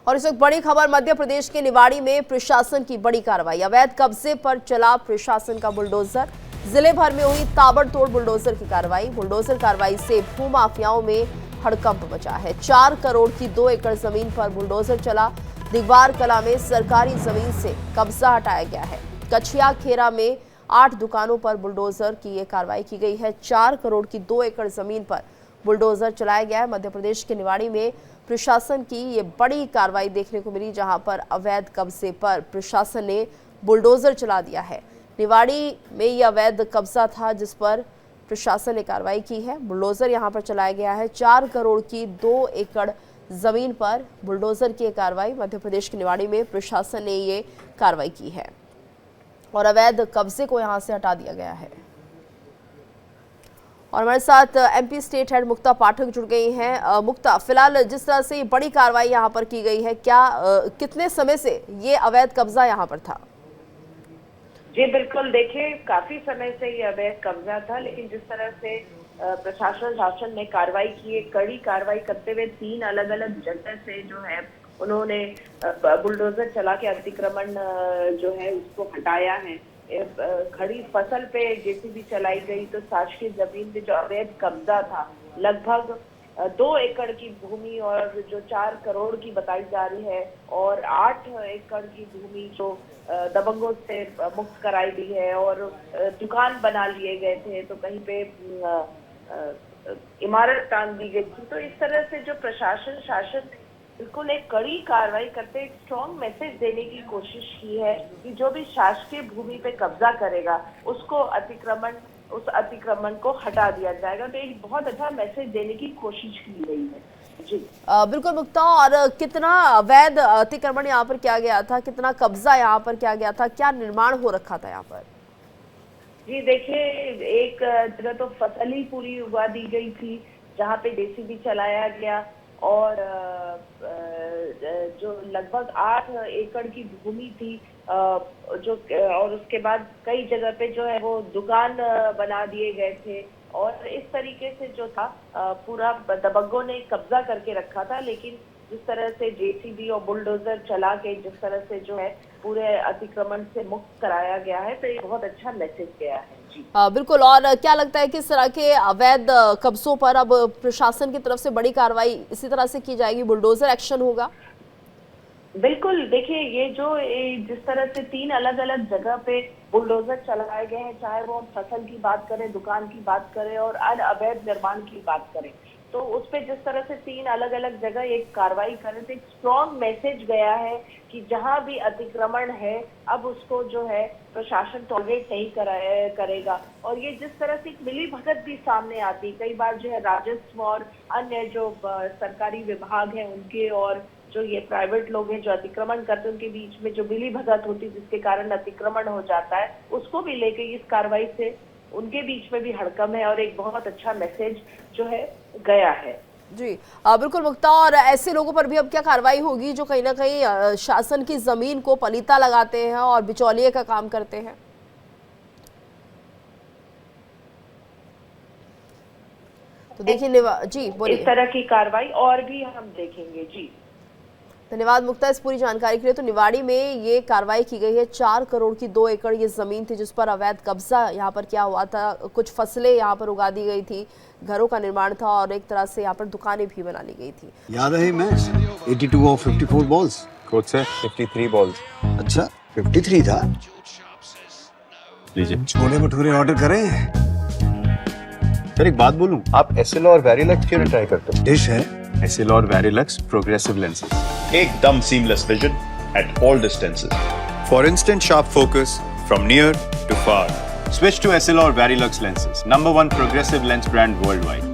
और इस वक्त बड़ी खबर मध्य प्रदेश के निवाड़ी में प्रशासन की बड़ी कार्रवाई। अवैध कब्जे पर चला प्रशासन का बुलडोजर। जिले भर में हुई ताबड़तोड़ बुलडोजर की कार्रवाई। बुलडोजर कार्रवाई से भूमाफियाओं में हड़कंप मचा है। 4 करोड़ की 2 एकड़ जमीन पर बुलडोजर चला। दिगवार कला में सरकारी जमीन से कब्जा हटाया गया है। कछिया खेरा में 8 दुकानों पर बुलडोजर की ये कार्रवाई की गई है। 4 करोड़ की 2 एकड़ जमीन पर बुलडोजर चलाया गया है। मध्य प्रदेश के निवाड़ी में प्रशासन की ये बड़ी कार्रवाई देखने को मिली, जहां पर अवैध कब्जे पर प्रशासन ने बुलडोजर चला दिया है। निवाड़ी में ये अवैध कब्जा था जिस पर प्रशासन ने कार्रवाई की है। बुलडोजर यहां पर चलाया गया है। 4 करोड़ की 2 एकड़ जमीन पर बुलडोजर की कार्रवाई मध्य प्रदेश के निवाड़ी में प्रशासन ने ये कार्रवाई की है और अवैध कब्जे को यहां से हटा दिया गया है। और हमारे साथ एमपी स्टेट हेड मुक्ता पाठक जुड़ गई हैं। मुक्ता, फिलहाल जिस तरह से ये बड़ी कार्रवाई यहां पर की गई है, क्या कितने समय से ये अवैध कब्जा यहां पर था? जी बिल्कुल, देखिए काफी समय से ये अवैध कब्जा था, लेकिन जिस तरह से प्रशासन शासन ने कार्रवाई की है, कड़ी कार्रवाई करते हुए 3 अलग अलग जगह से जो है उन्होंने बुलडोजर चला के अतिक्रमण जो है उसको हटाया है। खड़ी फसल पे जेसीबी चलाई गई तो शासकीय जमीन पे जो अवैध कब्जा था लगभग 2 एकड़ की भूमि और जो 4 करोड़ की बताई जा रही है और 8 एकड़ की भूमि जो दबंगों से मुक्त कराई दी है और दुकान बना लिए गए थे, तो कहीं पे इमारत टांग दी गई थी। तो इस तरह से जो प्रशासन शासन बिल्कुल एक कड़ी कार्रवाई करते एक स्ट्रॉन्ग मैसेज देने की कोशिश की है कि जो भी शासकीय भूमि पे कब्जा करेगा उसको उस अतिक्रमण को हटा दिया जाएगा। तो एक बहुत अच्छा मैसेज देने की कोशिश की गई है। जी बिल्कुल मुक्ता, और कितना अवैध अतिक्रमण यहाँ पर किया गया था, कितना कब्जा यहाँ पर किया गया था, क्या निर्माण हो रखा था यहाँ पर? जी देखिए, एक जगह तो फसल ही पूरी उगा दी गई थी जहाँ पे जेसीबी चलाया गया और जो लगभग 8 एकड़ की भूमि थी जो और उसके बाद कई जगह पे जो है वो दुकान बना दिए गए थे और इस तरीके से जो था पूरा दबंगों ने कब्जा करके रखा था। लेकिन जिस तरह से जेसीबी और बुलडोजर चला के जिस तरह से जो है पूरे अतिक्रमण से मुक्त कराया गया है, तो ये बहुत अच्छा मैसेज गया है। जी बिल्कुल। और क्या लगता है कि इस तरह के अवैध कब्जों पर अब प्रशासन की तरफ से बड़ी कार्रवाई इसी तरह से की जाएगी, बुलडोजर एक्शन होगा? बिल्कुल, देखिए ये जो जिस तरह से 3 अलग अलग जगह पे बुलडोजर चलाए गए हैं, चाहे वो हम फसल की बात करें, दुकान की बात करें और अन्य अवैध निर्माण की बात करें, तो उस पे जिस तरह से 3 अलग अलग जगह एक कार्रवाई करें तो एक स्ट्रॉन्ग मैसेज गया है कि जहां भी अतिक्रमण है अब उसको जो है प्रशासन टॉलरेट नहीं करेगा। और ये जिस तरह से एक मिली भगत भी सामने आती, कई बार जो है राजस्व और अन्य जो सरकारी विभाग हैं उनके और जो ये प्राइवेट लोग हैं जो अतिक्रमण करते हैं उनके बीच में जो मिली भगत होती है जिसके कारण अतिक्रमण हो जाता है, उसको भी लेके इस कार्रवाई से उनके बीच में भी हड़कंप है और एक बहुत अच्छा मैसेज जो है गया है। जी बिल्कुल मुक्ता, और ऐसे लोगों पर भी अब क्या कार्रवाई होगी जो कहीं ना कहीं शासन की जमीन को पलीता लगाते हैं और बिचौलिए का काम करते हैं? तो देखिए जी बोलिए। इस तरह की कार्रवाई और भी हम देखेंगे। जी धन्यवाद मुक्ता इस पूरी जानकारी के लिए। तो निवाड़ी में ये कार्रवाई की गई है। 4 करोड़ की 2 एकड़ ये जमीन थी जिस पर अवैध कब्जा यहाँ पर किया हुआ था। कुछ फसलें यहाँ पर उगा दी गई थी, घरों का निर्माण था और एक तरह से यहाँ पर दुकानें भी बना ली गई थी। याद है मैच 82 और 54 बॉल्स, कोच से 53 बॉल्स। अच्छा 53 था। लीजिए छोले भटूरे ऑर्डर करें। सर एक बात बोलूं, आप एसएल और वेरिलक्स क्यों ट्राई करते हो? डिश है एसएल और वेरिलक्स प्रोग्रेसिव लेंसेज, एकदम seamless vision at all distances. for instant sharp focus from near to far. Switch to SL or Verilux lenses, #1 progressive lens brand worldwide.